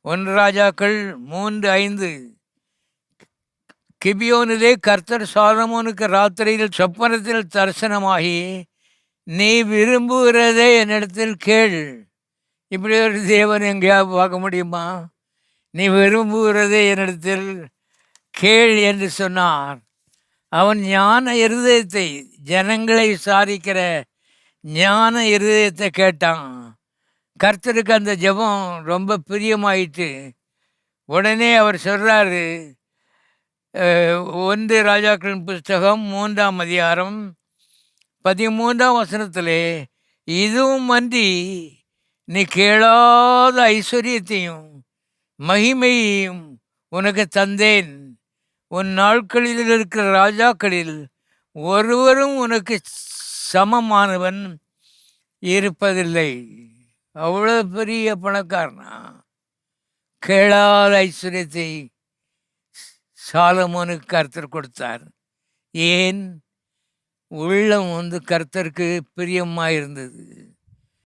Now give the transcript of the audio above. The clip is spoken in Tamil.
ஒன்று ராஜாக்கள் 3:5. கிபியோனிலே கர்த்தர் சாலமோனுக்கு ராத்திரியில் சொப்பனத்தில் தரிசனமாகி, நீ விரும்புகிறதே என்னிடத்தில் கேள். இப்படி ஒரு தேவன் எங்கேயாவது பார்க்க முடியுமா? நீ விரும்புகிறதே என்னிடத்தில் கேள் என்று சொன்னார். அவன் ஞான இருதயத்தை, ஜனங்களை விசாரிக்கிற ஞான இருதயத்தை கேட்டான். கர்த்தருக்கு அந்த ஜெபம் ரொம்ப பிரியமாயிட்டு உடனே அவர் சொல்கிறாரு, 1 ராஜாக்களின் புஸ்தகம் 3ஆம் அதிகாரம் 13ஆம் வசனத்திலே, இதுவும் அன்றி நீ கேளாத ஐஸ்வர்யத்தையும் மகிமையையும் உனக்கு தந்தேன். உன் நாட்களில் இருக்கிற ராஜாக்களில் ஒருவரும் உனக்கு சமமானவன் இருப்பதில்லை. அவ்வளோ பெரிய பணக்காரனா? கேளாத ஐஸ்வர்யத்தை சாலமோனுக்கு கர்த்தர் கொடுத்தார். ஏன்? உள்ளம் கர்த்தருக்கு பிரியமாக இருந்தது.